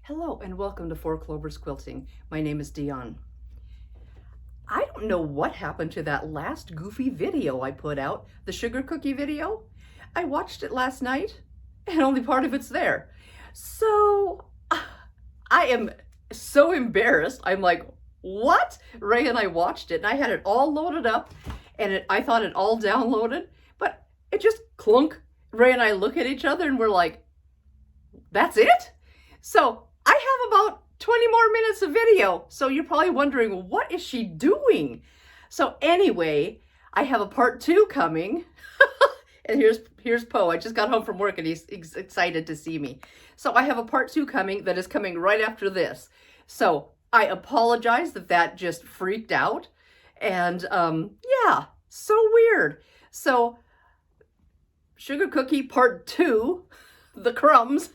Hello and welcome to Four Clovers Quilting. My name is Diahn. I don't know what happened to that last goofy video I put out, the sugar cookie video. I watched it last night and only part of it's there. So I am so embarrassed. I'm like, what? Ray and I watched it and I had it all loaded up and I thought it all downloaded, but it just clunk. Ray and I look at each other and we're like, that's it? So I have about 20 more minutes of video. So you're probably wondering, what is she doing? So anyway, I have a part 2 coming. And here's Poe. I just got home from work and he's excited to see me. So I have a part 2 coming that is coming right after this. So I apologize that just freaked out. And yeah, so weird. So sugar cookie part 2, the crumbs,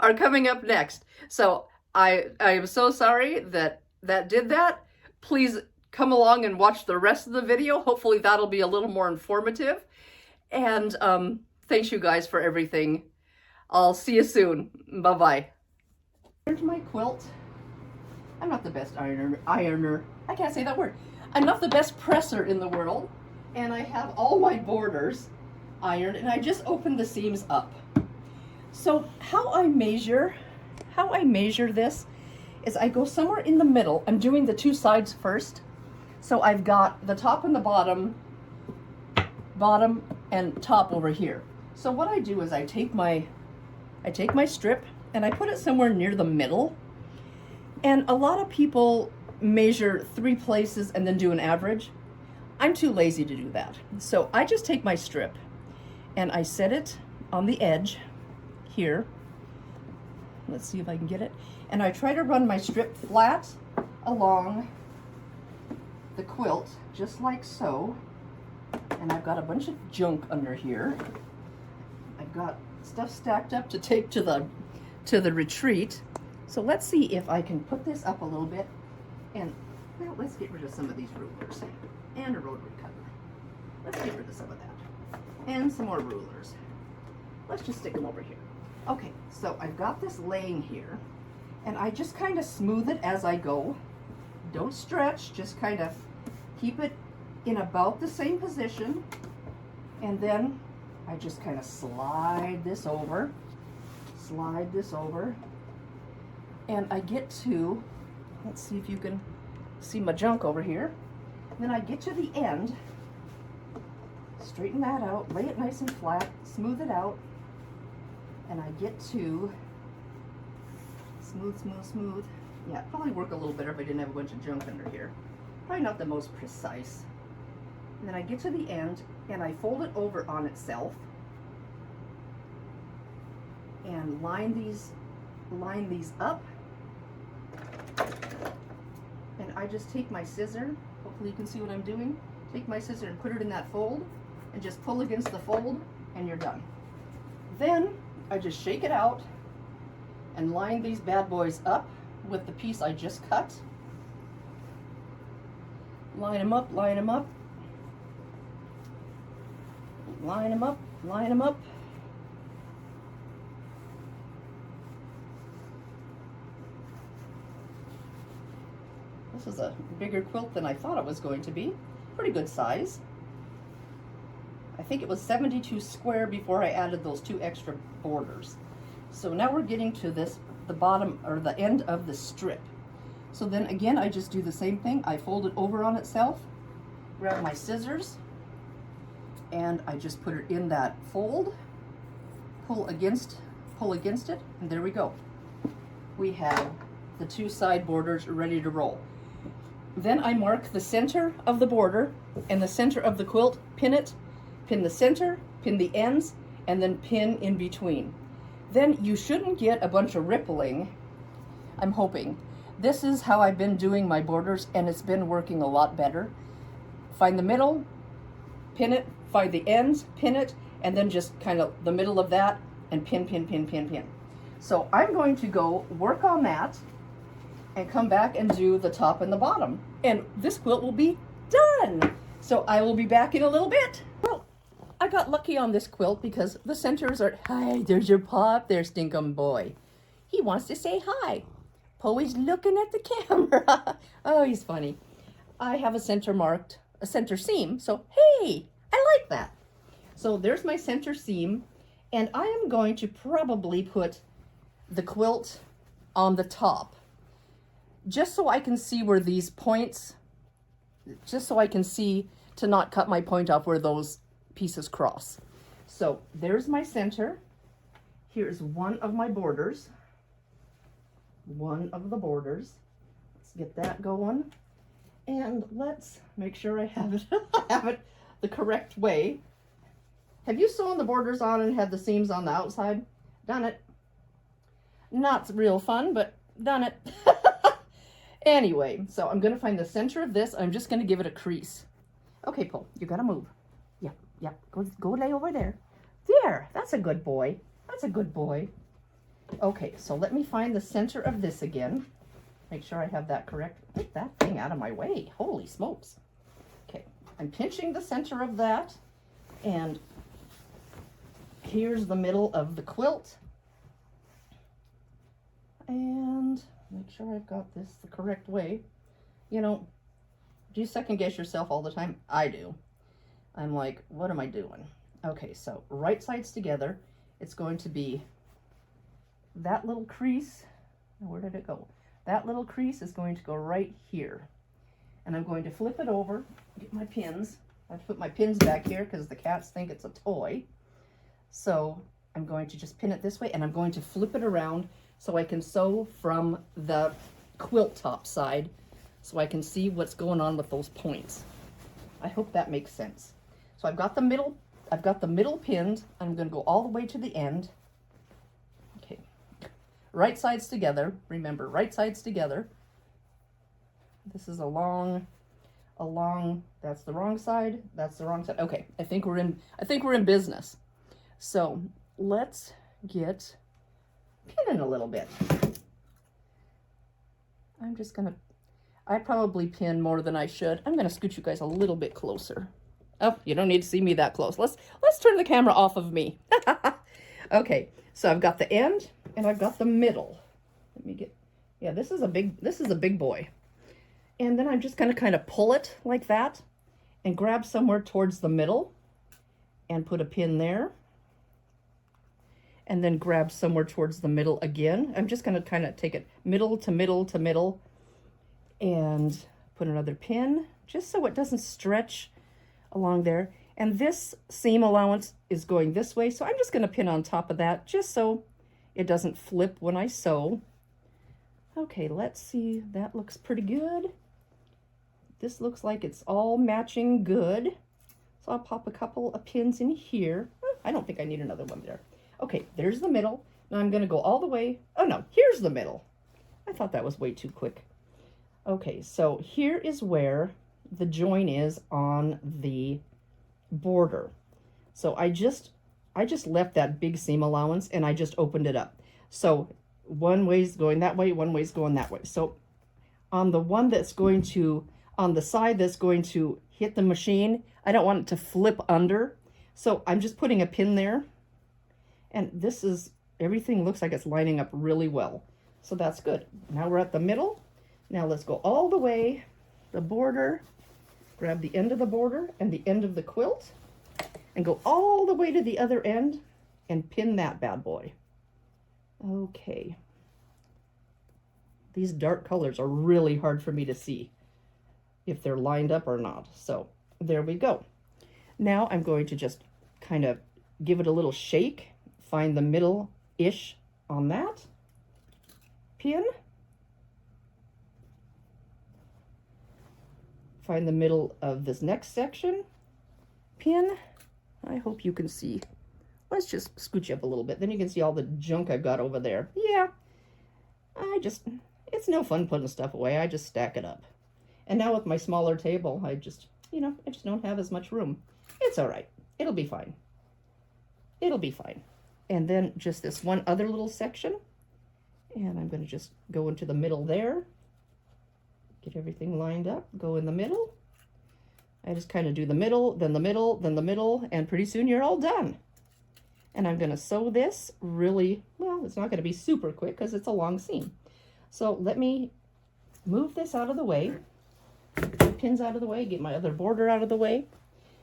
are coming up next. So I am so sorry that did that. Please come along and watch the rest of the video. Hopefully that'll be a little more informative. And thanks you guys for everything. I'll see you soon. Bye-bye. Here's my quilt. I'm not the best ironer. I can't say that word. I'm not the best presser in the world. And I have all my borders ironed and I just opened the seams up. So how I measure this is I go somewhere in the middle. I'm doing the 2 sides first. So I've got the top and the bottom and top over here. So what I do is I take my strip and I put it somewhere near the middle. And a lot of people measure 3 places and then do an average. I'm too lazy to do that. So I just take my strip and I set it on the edge here. Let's see if I can get it. And I try to run my strip flat along the quilt, just like so. And I've got a bunch of junk under here. I've got stuff stacked up to take to the retreat. So let's see if I can put this up a little bit. And well, let's get rid of some of these rulers and a rotary cutter. Let's get rid of some of that. And some more rulers. Let's just stick them over here. Okay, so I've got this laying here, and I just kind of smooth it as I go. Don't stretch, just kind of keep it in about the same position, and then I just kind of slide this over, and I get to, let's see if you can see my junk over here, and then I get to the end, straighten that out, lay it nice and flat, smooth it out, and I get to smooth. Yeah, probably work a little better if I didn't have a bunch of junk under here. Probably not the most precise. And then I get to the end and I fold it over on itself and line these up. And I just take my scissor, hopefully you can see what I'm doing. Take my scissor and put it in that fold and just pull against the fold and you're done. Then I just shake it out and line these bad boys up with the piece I just cut. Line them up, line them up. Line them up, line them up. This is a bigger quilt than I thought it was going to be. Pretty good size. I think it was 72 square before I added those 2 extra borders. So now we're getting to the bottom or the end of the strip. So then again, I just do the same thing. I fold it over on itself, grab my scissors, and I just put it in that fold, pull against it, and there we go. We have the 2 side borders ready to roll. Then I mark the center of the border and the center of the quilt, pin it, pin the center, pin the ends, and then pin in between. Then you shouldn't get a bunch of rippling, I'm hoping. This is how I've been doing my borders and it's been working a lot better. Find the middle, pin it, find the ends, pin it, and then just kind of the middle of that and pin. So I'm going to go work on that and come back and do the top and the bottom. And this quilt will be done. So I will be back in a little bit. Well, I got lucky on this quilt because the centers are, hi, there's your pop there, stinkum boy. He wants to say hi. Poe is looking at the camera. Oh, he's funny. I have a center seam, so hey, I like that. So there's my center seam, and I am going to probably put the quilt on the top, just so I can see where these points, just so I can see to not cut my point off where those pieces cross. So there's my center. Here's one of my borders. One of the borders. Let's get that going. And let's make sure I have it, I have it the correct way. Have you sewn the borders on and had the seams on the outside? Done it. Not real fun, but done it. Anyway, so I'm going to find the center of this. I'm just going to give it a crease. Okay, Paul, you got to move. Yeah. Go lay over there. There, that's a good boy. That's a good boy. Okay, so let me find the center of this again. Make sure I have that correct. Get that thing out of my way. Holy smokes. Okay, I'm pinching the center of that. And here's the middle of the quilt. And make sure I've got this the correct way. You know, do you second guess yourself all the time? I do. I'm like, what am I doing? Okay, so right sides together. It's going to be that little crease. Where did it go? That little crease is going to go right here. And I'm going to flip it over, get my pins. I have to put my pins back here because the cats think it's a toy. So I'm going to just pin it this way, and I'm going to flip it around so I can sew from the quilt top side so I can see what's going on with those points. I hope that makes sense. So I've got the middle pinned. I'm going to go all the way to the end. Okay. Right sides together. Remember, right sides together. This is a long, that's the wrong side. That's the wrong side. Okay, I think we're in business. So let's get pinning a little bit. I probably pin more than I should. I'm gonna scoot you guys a little bit closer. Oh, you don't need to see me that close. Let's turn the camera off of me. Okay, so I've got the end and I've got the middle. Let me get, yeah, this is a big boy. And then I'm just gonna kind of pull it like that and grab somewhere towards the middle and put a pin there. And then grab somewhere towards the middle again. I'm just gonna kind of take it middle to middle to middle and put another pin just so it doesn't stretch along there. And this seam allowance is going this way, so I'm just gonna pin on top of that just so it doesn't flip when I sew. Okay, let's see, that looks pretty good. This looks like it's all matching good. So I'll pop a couple of pins in here. I don't think I need another one there. Okay, there's the middle. Now I'm gonna go all the way. Oh no, here's the middle. I thought that was way too quick. Okay, so here is where the join is on the border. So I just left that big seam allowance and I just opened it up. So one way's going that way, one way's going that way. So on the one that's going to, on the side that's going to hit the machine, I don't want it to flip under. So I'm just putting a pin there. And this is, everything looks like it's lining up really well. So that's good. Now we're at the middle. Now let's go all the way, the border, grab the end of the border and the end of the quilt, and go all the way to the other end and pin that bad boy. Okay. These dark colors are really hard for me to see if they're lined up or not. So there we go. Now I'm going to just kind of give it a little shake, find the middle-ish on that, pin, find the middle of this next section, pin. I hope you can see. Let's just scooch you up a little bit. Then you can see all the junk I've got over there. Yeah, it's no fun putting stuff away. I just stack it up. And now with my smaller table, I just don't have as much room. It's all right. It'll be fine. It'll be fine. And then just this one other little section. And I'm going to just go into the middle there. Get everything lined up. Go in the middle. I just kind of do the middle, then the middle, then the middle, and pretty soon you're all done. And I'm going to sew this really, well, it's not going to be super quick because it's a long seam. So let me move this out of the way, get the pins out of the way, get my other border out of the way.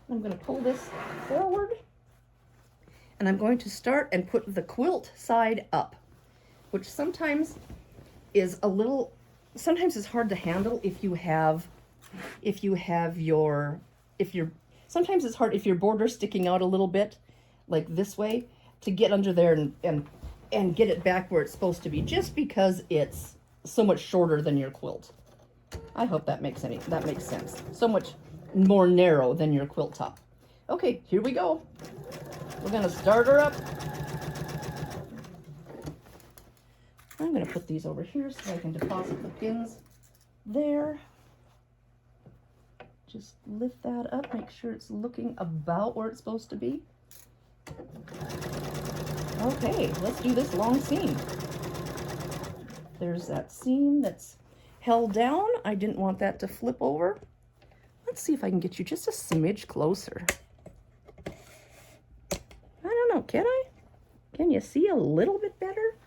I'm going to pull this forward, and I'm going to start and put the quilt side up, which sometimes is a little, sometimes it's hard to handle sometimes it's hard if your border's sticking out a little bit, like this way, to get under there and get it back where it's supposed to be, just because it's so much shorter than your quilt. I hope that makes sense. So much more narrow than your quilt top. Okay, here we go. We're gonna start her up. I'm gonna put these over here so I can deposit the pins there. Just lift that up, make sure it's looking about where it's supposed to be. Okay, let's do this long seam. There's that seam that's held down. I didn't want that to flip over. Let's see if I can get you just a smidge closer. I don't know, can I? Can you see a little bit better?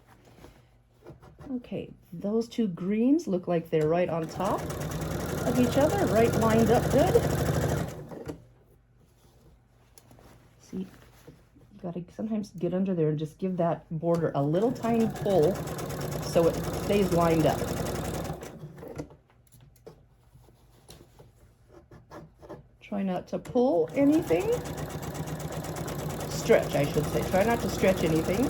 Okay, those two greens look like they're right on top of each other, right lined up good. See, you gotta sometimes get under there and just give that border a little tiny pull so it stays lined up. Try not to pull anything. Stretch, I should say. Try not to stretch anything.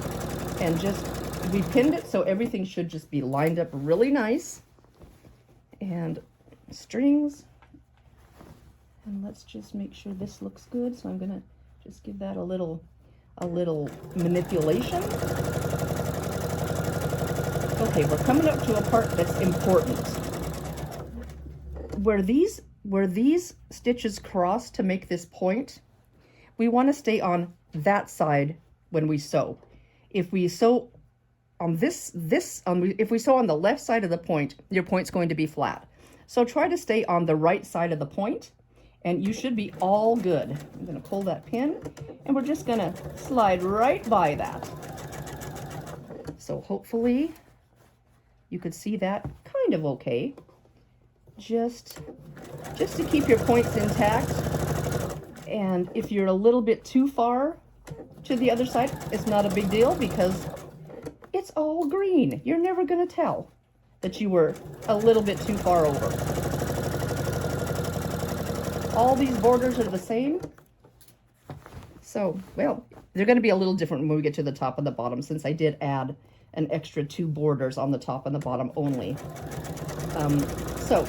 And just, we pinned it so everything should just be lined up really nice. And strings. And let's just make sure this looks good. So I'm gonna just give that a little manipulation. Okay, we're coming up to a part that's important. Where these stitches cross to make this point, we want to stay on that side when we sew. If we sew on if we sew on the left side of the point, your point's going to be flat. So try to stay on the right side of the point, and you should be all good. I'm going to pull that pin, and we're just going to slide right by that. So hopefully you could see that kind of okay. Just to keep your points intact. And if you're a little bit too far to the other side, it's not a big deal because it's all green. You're never going to tell that you were a little bit too far over. All these borders are the same. So, well, they're going to be a little different when we get to the top and the bottom, since I did add an extra 2 borders on the top and the bottom only. So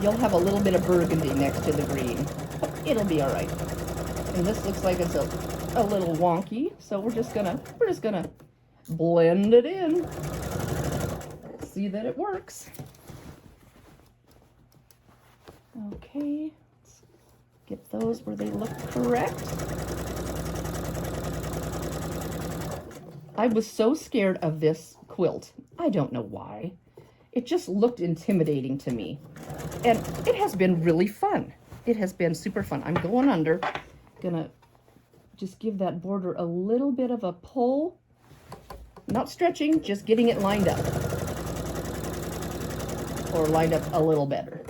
you'll have a little bit of burgundy next to the green, but it'll be all right. And this looks like it's a little wonky, so we're just gonna blend it in. See that it works. Okay, let's get those where they look correct. I was so scared of this quilt. I don't know why. It just looked intimidating to me. And it has been really fun. It has been super fun. I'm going under. Gonna just give that border a little bit of a pull. Not stretching, just getting it lined up. Or lined up a little better.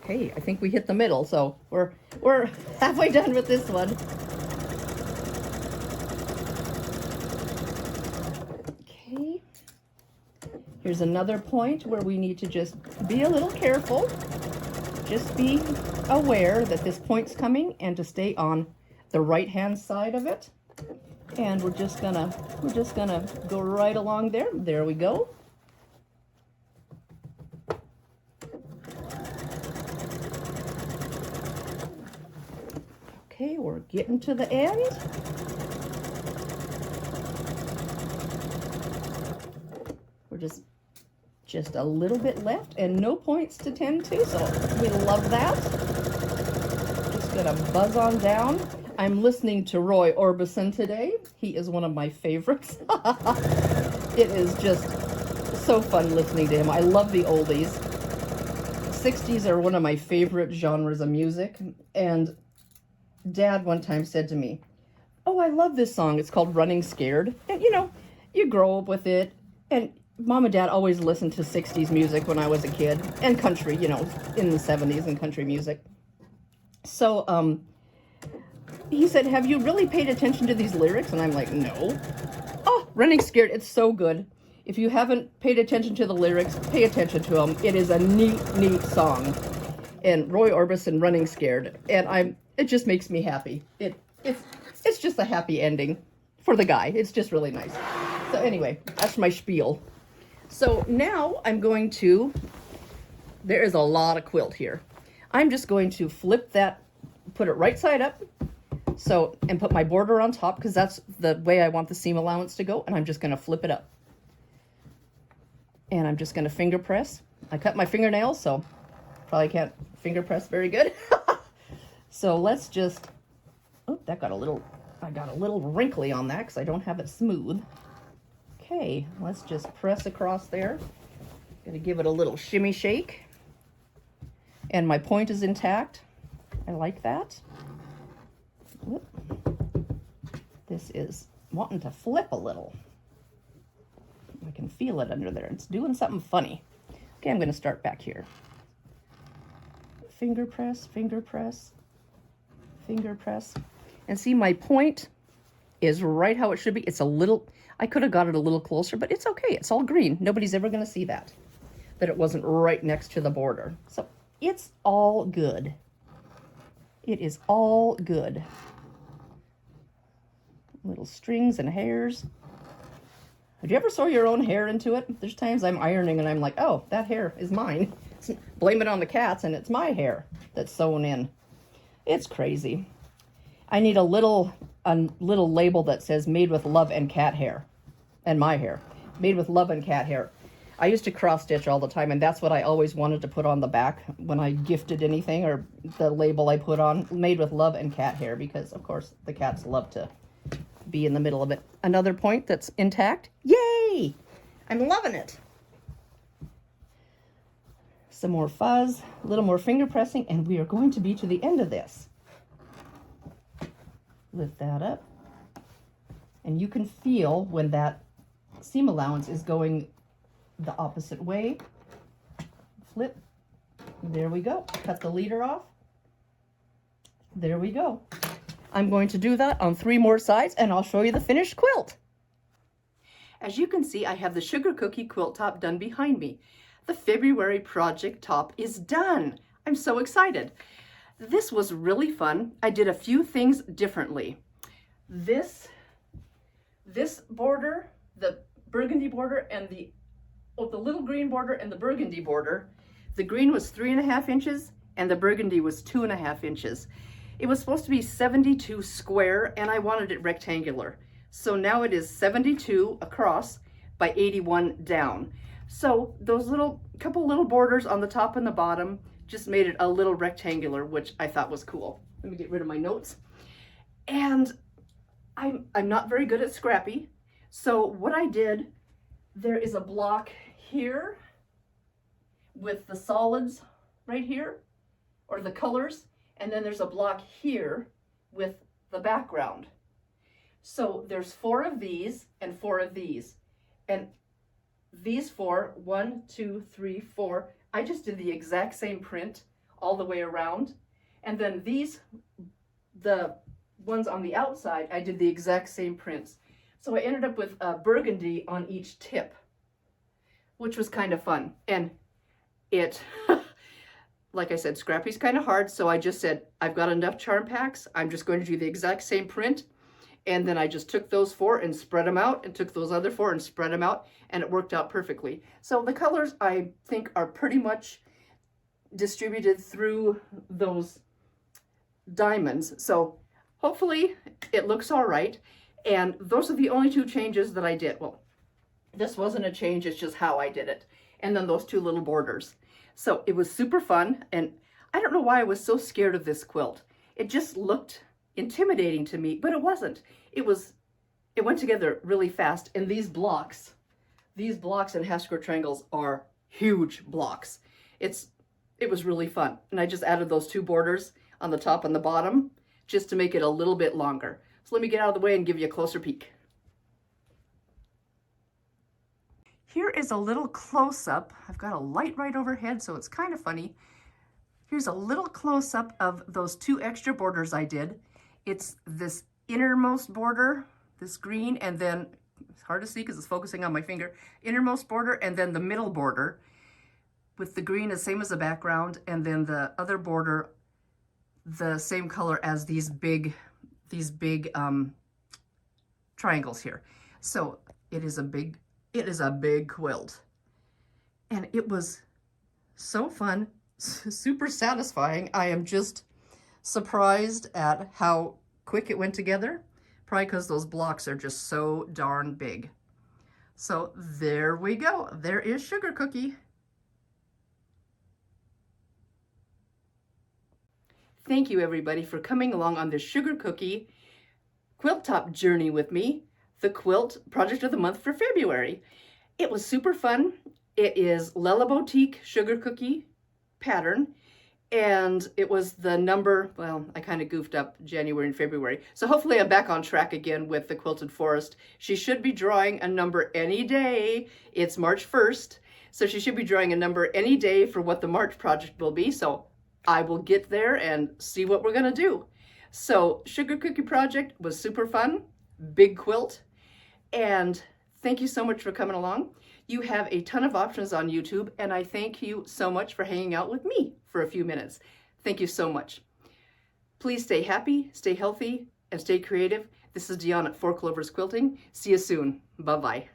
Okay, I think we hit the middle, so we're halfway done with this one. Okay. Here's another point where we need to just be a little careful. Just be aware that this point's coming and to stay on the right hand side of it. And we're just gonna go right along there. There we go. Okay, we're getting to the end. We're just a little bit left and no points to tend to, so we love that. Just gonna buzz on down. I'm listening to Roy Orbison today. He is one of my favorites. It is just so fun listening to him. I love the oldies. 60s are one of my favorite genres of music, and Dad one time said to me, Oh, I love this song. It's called Running Scared. And you know, you grow up with it. And Mom and Dad always listened to 60s music when I was a kid. And country, you know, in the 70s and country music. So, he said, have you really paid attention to these lyrics? And I'm like, no. Oh, Running Scared. It's so good. If you haven't paid attention to the lyrics, pay attention to them. It is a neat, neat song. And Roy Orbison, Running Scared. And it just makes me happy. It's just a happy ending for the guy. It's just really nice. So anyway, that's my spiel. So now I'm going to, there is a lot of quilt here. I'm just going to flip that, put it right side up. So, and put my border on top because that's the way I want the seam allowance to go. And I'm just going to flip it up. And I'm just going to finger press. I cut my fingernails, so probably can't finger press very good. So let's just, oh, that got a little, I got a little wrinkly on that because I don't have it smooth. Okay, let's just press across there. Gonna give it a little shimmy shake. And my point is intact. I like that. Whoop. This is wanting to flip a little. I can feel it under there. It's doing something funny. Okay, I'm gonna start back here. Finger press, finger press, finger press. And see, my point is right how it should be. It's a little, I could have got it a little closer, but it's okay. It's all green. Nobody's ever going to see that it wasn't right next to the border. So it's all good. It is all good. Little strings and hairs. Have you ever sew your own hair into it? There's times I'm ironing and I'm like, oh, that hair is mine. Blame it on the cats and it's my hair that's sewn in. It's crazy. I need a little label that says made with love and cat hair and my hair. Made with love and cat hair. I used to cross stitch all the time and that's what I always wanted to put on the back when I gifted anything, or the label I put on, made with love and cat hair, because of course the cats love to be in the middle of it. Another point that's intact. Yay! I'm loving it. Some more fuzz, a little more finger pressing, and we are going to be to the end of this. Lift that up. And you can feel when that seam allowance is going the opposite way. Flip. There we go. Cut the leader off. There we go. I'm going to do that on 3 more sides and I'll show you the finished quilt. As you can see, I have the sugar cookie quilt top done behind me. The February project top is done. I'm so excited. This was really fun. I did a few things differently. This border, the burgundy border, and the little green border and the burgundy border, the green was 3.5 inches and the burgundy was 2.5 inches. It was supposed to be 72 square and I wanted it rectangular. So now it is 72 across by 81 down. So those couple little borders on the top and the bottom just made it a little rectangular, which I thought was cool. Let me get rid of my notes. And I'm not very good at scrappy. So what I did, there is a block here with the solids right here, or the colors, and then there's a block here with the background. So there's 4 of these and 4 of these. And these 4, 1, 2, 3, 4, I just did the exact same print all the way around. And then these, the ones on the outside, I did the exact same prints. So I ended up with burgundy on each tip, which was kind of fun. And it, like I said, scrappy's kind of hard. So I just said, I've got enough charm packs. I'm just going to do the exact same print. And then I just took those 4 and spread them out, and took those other 4 and spread them out, and it worked out perfectly. So the colors, I think, are pretty much distributed through those diamonds. So hopefully it looks all right. And those are the only 2 changes that I did. Well, this wasn't a change, it's just how I did it. And then those 2 little borders. So it was super fun, and I don't know why I was so scared of this quilt. It just looked intimidating to me, but it wasn't. It went together really fast. And these blocks and half square triangles are huge blocks. It was really fun. And I just added those 2 borders on the top and the bottom just to make it a little bit longer. So let me get out of the way and give you a closer peek. Here is a little close-up. I've got a light right overhead, so it's kind of funny. Here's a little close-up of those 2 extra borders I did. It's this innermost border, this green, and then, it's hard to see because it's focusing on my finger, innermost border, and then the middle border with the green the same as the background, and then the other border the same color as these big triangles here. So it is a big quilt. And it was so fun, super satisfying. I am just surprised at how quick it went together, probably because those blocks are just so darn big. So there we go. There is Sugar Cookie. Thank you everybody for coming along on this Sugar Cookie quilt top journey with me, the quilt project of the month for February. It was super fun. It is Lella Boutique Sugar Cookie pattern, and it was the number, well, I kind of goofed up January and February. So hopefully I'm back on track again with the Quilted Forest. She should be drawing a number any day. It's March 1st, so she should be drawing a number any day for what the March project will be. So I will get there and see what we're gonna do. So Sugar Cookie project was super fun, big quilt, and thank you so much for coming along. You have a ton of options on YouTube, and I thank you so much for hanging out with me for a few minutes. Thank you so much. Please stay happy, stay healthy, and stay creative. This is Diahn at 4 Clovers Quilting. See you soon. Bye-bye.